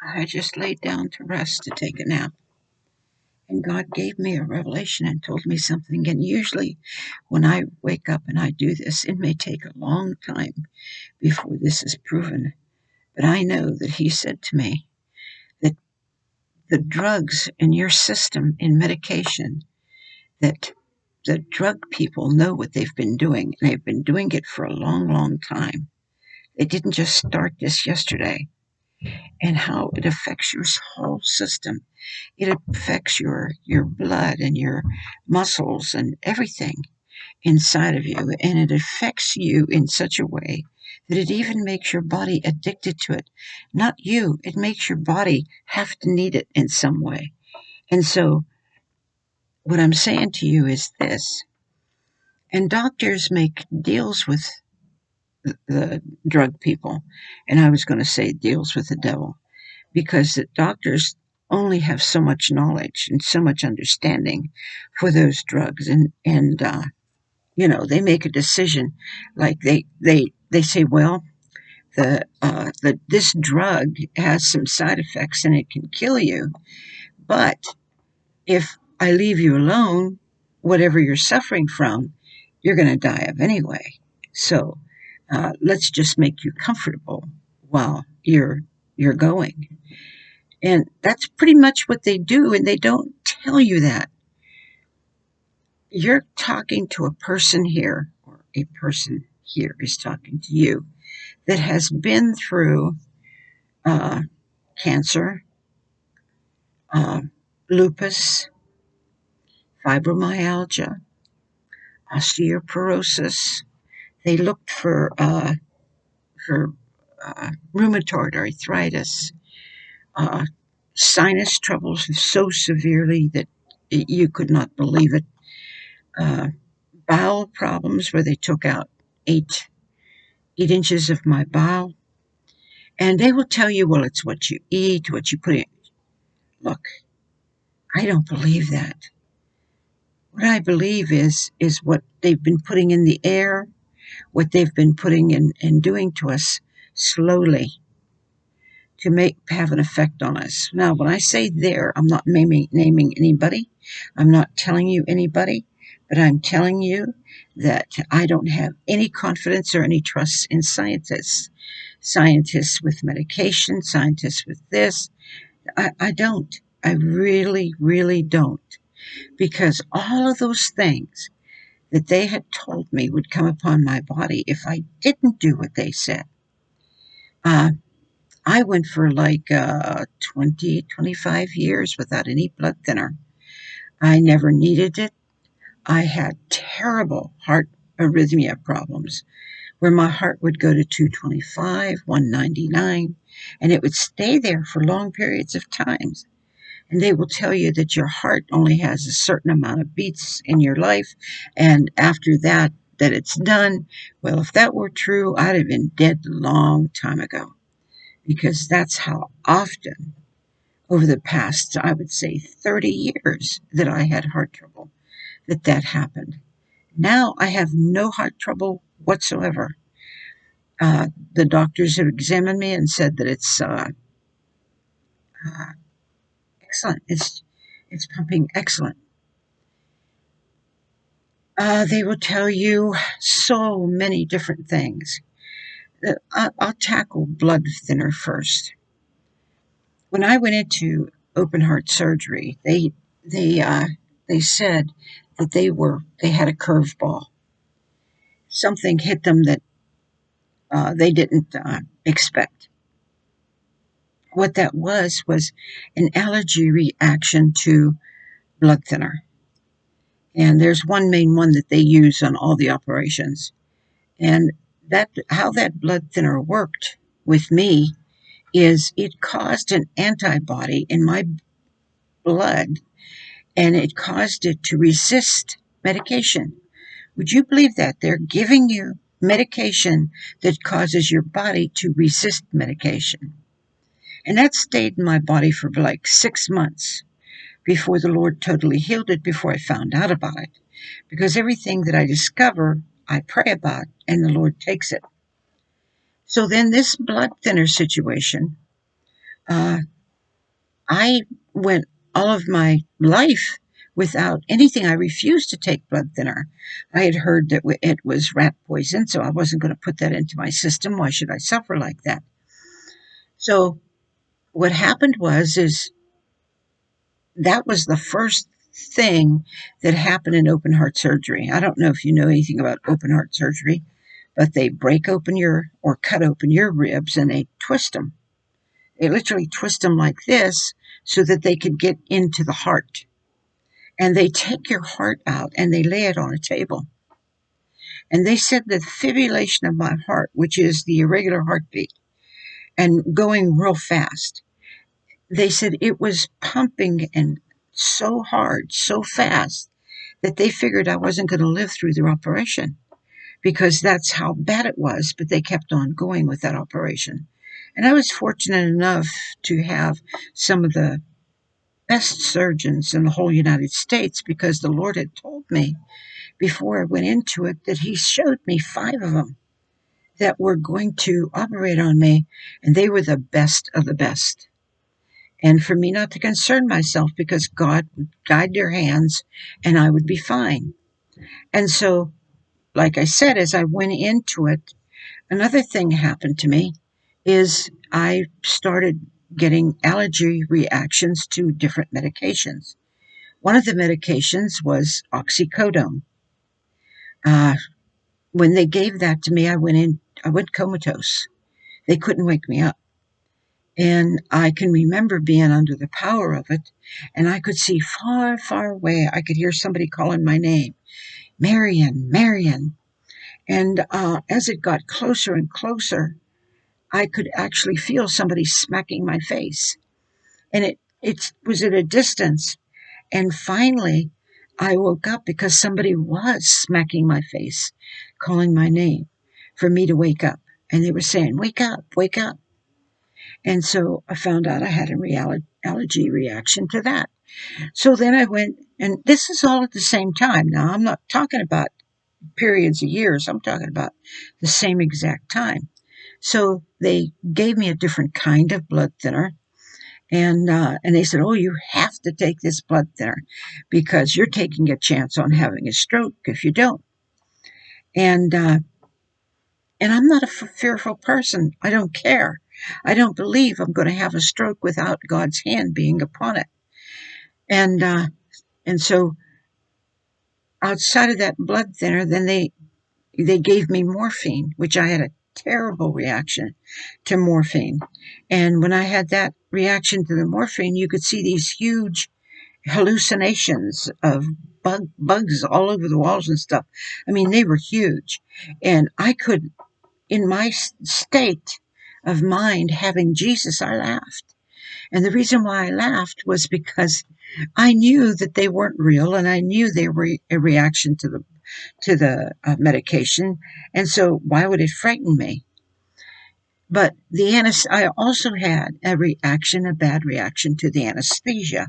I just laid down to rest to take a nap. And God gave me a revelation and told me something. And usually, when I wake up and I do this, it may take a long time before this is proven. But I know that He said to me that the drugs in your system, in medication, that the drug people know what they've been doing, and they've been doing it for a long, long time. They didn't just start this yesterday, and how it affects your whole system. It affects your blood and your muscles and everything inside of you, and it affects you in such a way that it even makes your body addicted to it. Not you, it makes your body have to need it in some way. And so what I'm saying to you is this, and doctors make deals with the drug people, and I was going to say deals with the devil, because the doctors only have so much knowledge and so much understanding for those drugs, and they make a decision, like they say, well, the this drug has some side effects and it can kill you, but if I leave you alone, whatever you're suffering from, you're going to die of anyway. So let's just make you comfortable while you're going. And that's pretty much what they do, and they don't tell you that. You're talking to a person here, or a person here is talking to you, that has been through uh, cancer, uh, lupus, fibromyalgia, osteoporosis. They looked for rheumatoid arthritis, uh, sinus troubles so severely that you could not believe it, uh, bowel problems where they took out 8 inches of my bowel. And they will tell you, well, it's what you eat, what you put in. Look, I don't believe that. What I believe is what they've been putting in the air, what they've been putting in and doing to us slowly to have an effect on us. Now, when I say there, I'm not naming anybody. I'm not telling you anybody, but I'm telling you that I don't have any confidence or any trust in scientists. Scientists with medication, scientists with this. I don't. I really, really don't. Because all of those things that they had told me would come upon my body if I didn't do what they said. Uh, I went for like 20, 25 years without any blood thinner. I never needed it. I had terrible heart arrhythmia problems where my heart would go to 225, 199, and it would stay there for long periods of times. And they will tell you that your heart only has a certain amount of beats in your life, and after that it's done. Well, if that were true, I'd have been dead a long time ago, because that's how often over the past, I would say, 30 years that I had heart trouble, that happened. Now I have no heart trouble whatsoever. The doctors have examined me and said that it's uh, excellent. It's pumping excellent. They will tell you so many different things. I'll tackle blood thinner first. When I went into open heart surgery, they uh, they said that they had a curveball. Something hit them that they didn't expect. What that was an allergy reaction to blood thinner. And there's one main one that they use on all the operations. And that how that blood thinner worked with me is it caused an antibody in my blood, and it caused it to resist medication. Would you believe that? They're giving you medication that causes your body to resist medication. And that stayed in my body for like 6 months before the Lord totally healed it, before I found out about it. Because everything that I discover, I pray about, and the Lord takes it. So then this blood thinner situation, I went all of my life without anything. I refused to take blood thinner. I had heard that it was rat poison, so I wasn't going to put that into my system. Why should I suffer like that? So what happened is that was the first thing that happened in open heart surgery. I don't know if you know anything about open heart surgery, but they break open your or cut open your ribs and they twist them. They literally twist them like this so that they could get into the heart. And they take your heart out and they lay it on a table. And they said the fibrillation of my heart, which is the irregular heartbeat and going real fast, they said it was pumping and so hard, so fast that they figured I wasn't going to live through their operation because that's how bad it was. But they kept on going with that operation. And I was fortunate enough to have some of the best surgeons in the whole United States because the Lord had told me before I went into it that He showed me 5 of them that were going to operate on me, and they were the best of the best. And for me not to concern myself because God would guide their hands and I would be fine. And so, like I said, as I went into it, another thing happened to me is I started getting allergy reactions to different medications. One of the medications was oxycodone. Uh, when they gave that to me, I went comatose. They couldn't wake me up. And I can remember being under the power of it, and I could see far, far away. I could hear somebody calling my name, Marion, Marion. And as it got closer and closer, I could actually feel somebody smacking my face. And it was at a distance. And finally, I woke up because somebody was smacking my face, calling my name for me to wake up. And they were saying, wake up, wake up. And so I found out I had a allergy reaction to that. So then I went, and this is all at the same time. Now, I'm not talking about periods of years, I'm talking about the same exact time. So they gave me a different kind of blood thinner. And they said, oh, you have to take this blood thinner because you're taking a chance on having a stroke if you don't. And uh, and I'm not a fearful person. I don't care. I don't believe I'm going to have a stroke without God's hand being upon it. And uh, and so outside of that blood thinner, then they gave me morphine, which I had a terrible reaction to morphine. And when I had that reaction to the morphine, you could see these huge hallucinations of bugs all over the walls and stuff. I mean, they were huge. And I could, in my state of mind, having Jesus, I laughed. And the reason why I laughed was because I knew that they weren't real, and I knew they were a reaction to the medication. And so, why would it frighten me? But I also had a bad reaction to the anesthesia.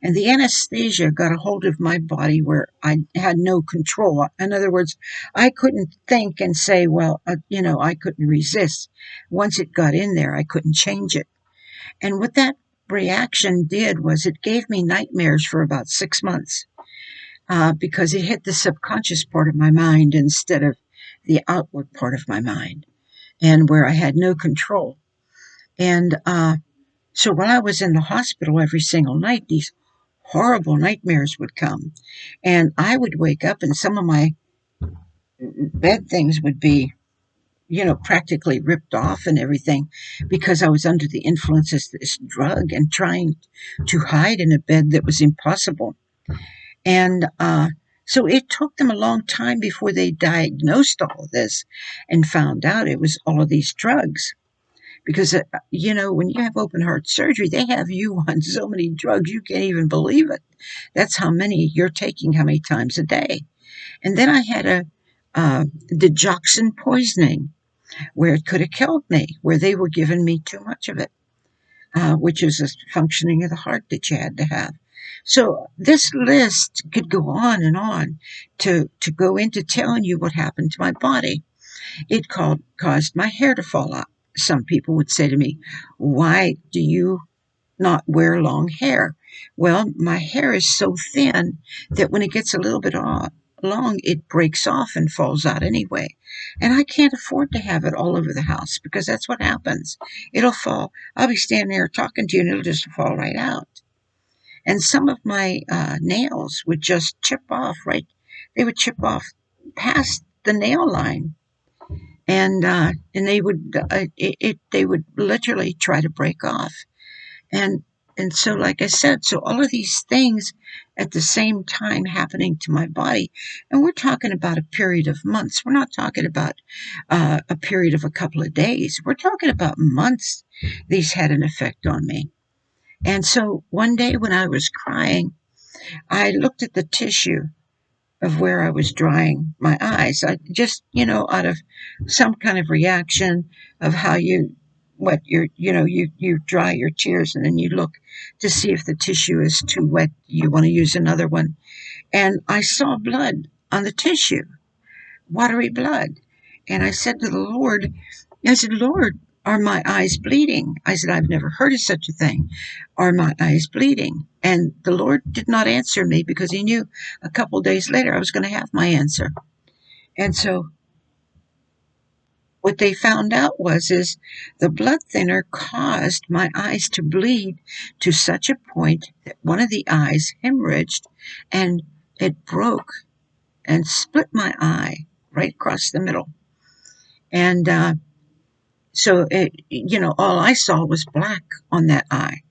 And the anesthesia got a hold of my body where I had no control. In other words, I couldn't think and say, well, I couldn't resist. Once it got in there, I couldn't change it. And what that reaction did was it gave me nightmares for about 6 months because it hit the subconscious part of my mind instead of the outward part of my mind, and where I had no control. And so while I was in the hospital every single night, these horrible nightmares would come. And I would wake up and some of my bed things would be, practically ripped off and everything because I was under the influence of this drug and trying to hide in a bed that was impossible. And so it took them a long time before they diagnosed all of this and found out it was all of these drugs. Because, when you have open heart surgery, they have you on so many drugs, you can't even believe it. That's how many you're taking, how many times a day. And then I had a digoxin poisoning where it could have killed me, where they were giving me too much of it, which is a functioning of the heart that you had to have. So this list could go on to go into telling you what happened to my body. It caused my hair to fall out. Some people would say to me, why do you not wear long hair. Well, my hair is so thin that when it gets a little bit long, it breaks off and falls out anyway. And I can't afford to have it all over the house because that's what happens. It'll fall. I'll be standing there talking to you and it'll just fall right out. And some of my nails would just chip off, right? They would chip off past the nail line, and they would literally try to break off. And and so, like I said, so all of these things at the same time happening to my body, and we're talking about a period of months. We're not talking about a period of a couple of days. We're talking about months. These had an effect on me. And so one day when I was crying, I looked at the tissue of where I was drying my eyes. I just, out of some kind of reaction of how you dry your tears and then you look to see if the tissue is too wet. You want to use another one. And I saw blood on the tissue, watery blood. And I said to the Lord, I said, Lord, are my eyes bleeding? I said, I've never heard of such a thing. Are my eyes bleeding? And the Lord did not answer me because he knew a couple of days later I was going to have my answer. And so what they found out is the blood thinner caused my eyes to bleed to such a point that one of the eyes hemorrhaged and it broke and split my eye right across the middle. And so all I saw was black on that eye,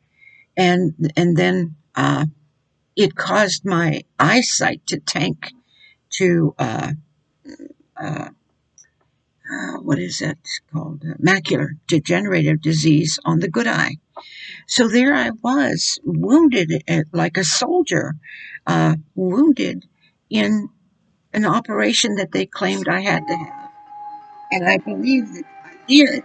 and then it caused my eyesight to tank to uh, what is that called? Macular degenerative disease on the good eye. So there I was, wounded like a soldier, wounded in an operation that they claimed I had to have, and I believe that I did.